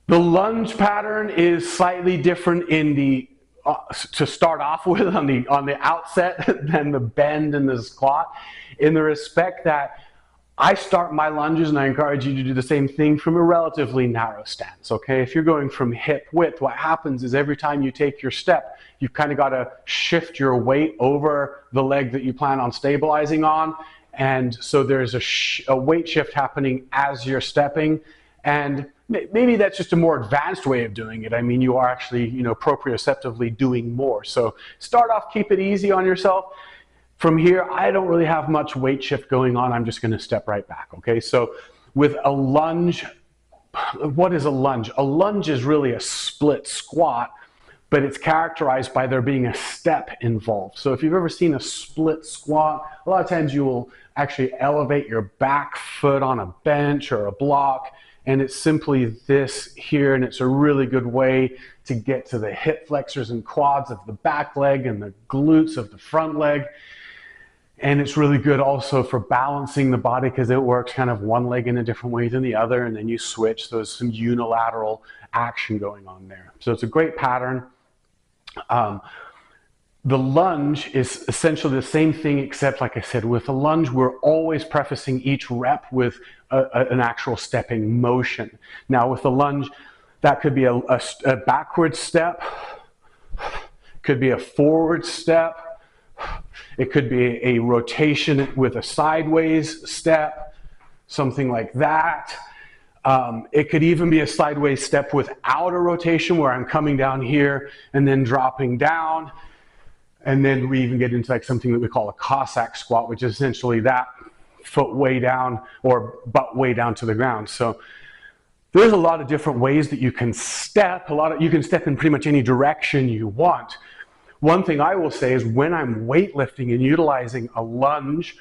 The lunge pattern is slightly different in the to start off with on the outset than the bend and the squat, in the respect that I start my lunges, and I encourage you to do the same thing, from a relatively narrow stance, okay? If you're going from hip width, what happens is every time you take your step, you've kind of got to shift your weight over the leg that you plan on stabilizing on. And so there's a weight shift happening as you're stepping. And maybe that's just a more advanced way of doing it. I mean, you are actually, proprioceptively doing more. So start off, keep it easy on yourself. From here, I don't really have much weight shift going on. I'm just going to step right back, okay? So with a lunge, what is a lunge? A lunge is really a split squat, but it's characterized by there being a step involved. So if you've ever seen a split squat, a lot of times you will actually elevate your back foot on a bench or a block, and it's simply this here, and it's a really good way to get to the hip flexors and quads of the back leg and the glutes of the front leg. And it's really good also for balancing the body, because it works kind of one leg in a different way than the other, and then you switch. There's some unilateral action going on there. So it's a great pattern. The lunge is essentially the same thing, except, like I said, with a lunge, we're always prefacing each rep with an actual stepping motion. Now, with the lunge, that could be a backward step, could be a forward step, it could be a rotation with a sideways step, something like that. It could even be a sideways step without a rotation, where I'm coming down here and then dropping down. And then we even get into like something that we call a Cossack squat, which is essentially that foot way down or butt way down to the ground. So there's a lot of different ways that you can step. You can step in pretty much any direction you want. One thing I will say is, when I'm weightlifting and utilizing a lunge,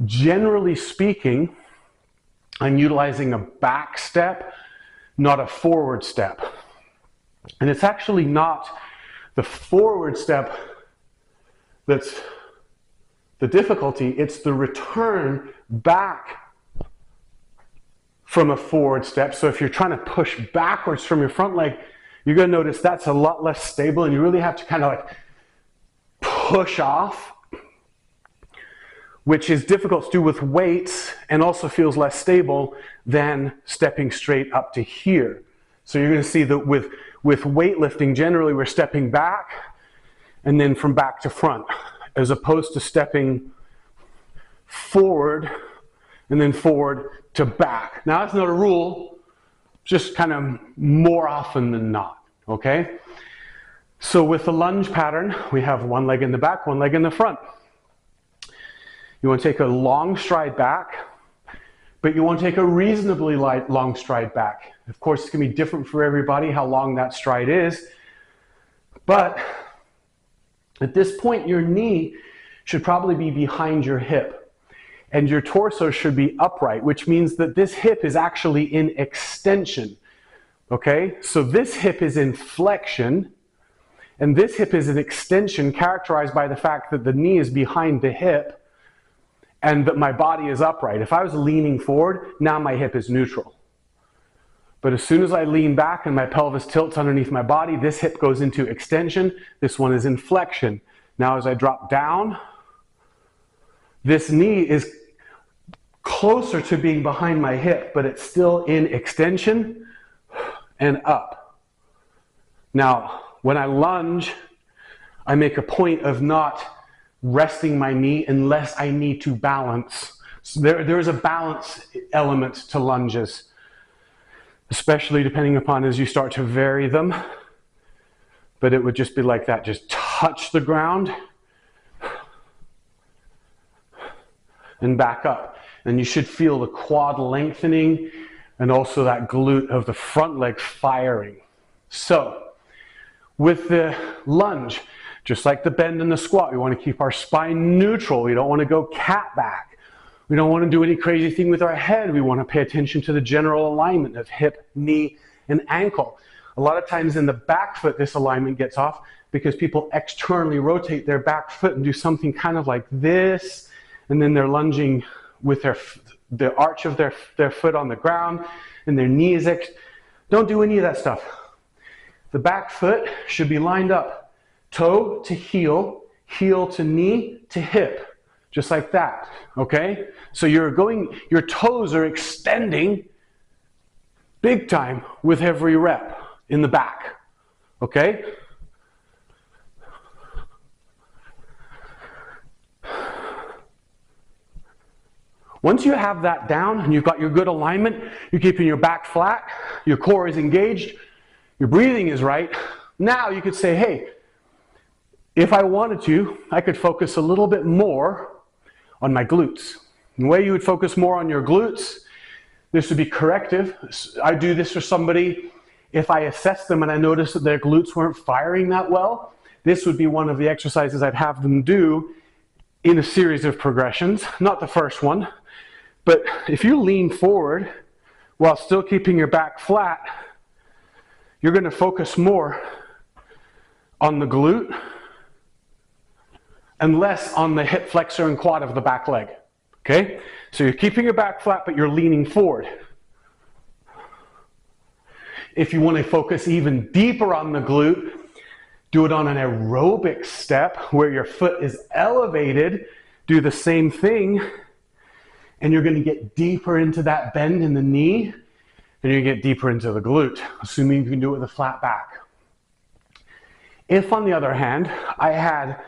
generally speaking, I'm utilizing a back step, not a forward step. And it's actually not the forward step that's the difficulty, it's the return back from a forward step. So if you're trying to push backwards from your front leg, you're going to notice that's a lot less stable, and you really have to kind of like push off, which is difficult to do with weights and also feels less stable than stepping straight up to here. So you're going to see that with weightlifting, generally we're stepping back and then from back to front, as opposed to stepping forward and then forward to back. Now, that's not a rule, just kind of more often than not, okay? So with the lunge pattern, we have one leg in the back, one leg in the front. You want to take a long stride back, but you want to take a reasonably long stride back. Of course, it's going to be different for everybody how long that stride is, but at this point, your knee should probably be behind your hip, and your torso should be upright, which means that this hip is actually in extension, okay? So this hip is in flexion, and this hip is an extension, characterized by the fact that the knee is behind the hip and that my body is upright. If I was leaning forward, now my hip is neutral. But as soon as I lean back and my pelvis tilts underneath my body, this hip goes into extension, this one is in flexion. Now as I drop down, this knee is closer to being behind my hip, but it's still in extension and up. Now, when I lunge, I make a point of not resting my knee unless I need to balance. So there is a balance element to lunges, especially depending upon as you start to vary them. But it would just be like that, just touch the ground and back up. And you should feel the quad lengthening and also that glute of the front leg firing. So, with the lunge, just like the bend and the squat, we want to keep our spine neutral. We don't want to go cat back. We don't want to do any crazy thing with our head. We want to pay attention to the general alignment of hip, knee, and ankle. A lot of times in the back foot, this alignment gets off because people externally rotate their back foot and do something kind of like this, and then they're lunging with the arch of their foot on the ground, and their knee is Don't do any of that stuff. The back foot should be lined up, toe to heel, heel to knee to hip, just like that, okay? So your toes are extending big time with every rep in the back, okay? Once you have that down and you've got your good alignment, you're keeping your back flat, your core is engaged, your breathing is right, now you could say, hey, if I wanted to, I could focus a little bit more on my glutes. And the way you would focus more on your glutes, this would be corrective. I do this for somebody, if I assess them and I notice that their glutes weren't firing that well, this would be one of the exercises I'd have them do in a series of progressions, not the first one. But if you lean forward while still keeping your back flat, you're going to focus more on the glute and less on the hip flexor and quad of the back leg. Okay? So you're keeping your back flat, but you're leaning forward. If you want to focus even deeper on the glute, do it on an aerobic step where your foot is elevated. Do the same thing. And you're going to get deeper into that bend in the knee, and you get deeper into the glute, assuming you can do it with a flat back. If, on the other hand, I had,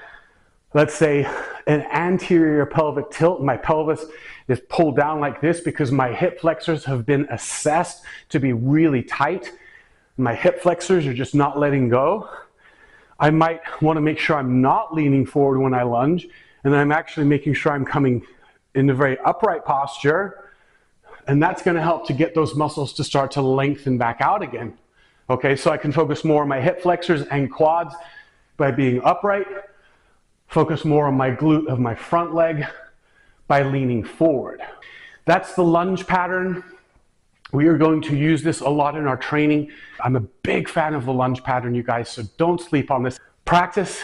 let's say, an anterior pelvic tilt, and my pelvis is pulled down like this because my hip flexors have been assessed to be really tight, my hip flexors are just not letting go, I might want to make sure I'm not leaning forward when I lunge, and then I'm actually making sure I'm coming in a very upright posture, and that's going to help to get those muscles to start to lengthen back out again. Okay, so I can focus more on my hip flexors and quads by being upright, focus more on my glute of my front leg by leaning forward. That's the lunge pattern. We are going to use this a lot in our training. I'm a big fan of the lunge pattern, you guys, so don't sleep on this. Practice,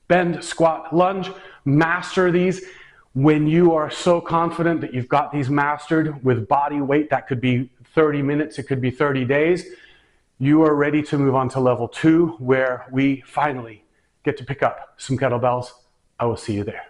bend, squat, lunge, master these. When you are so confident that you've got these mastered with body weight, that could be 30 minutes, it could be 30 days, you are ready to move on to level 2, where we finally get to pick up some kettlebells. I will see you there.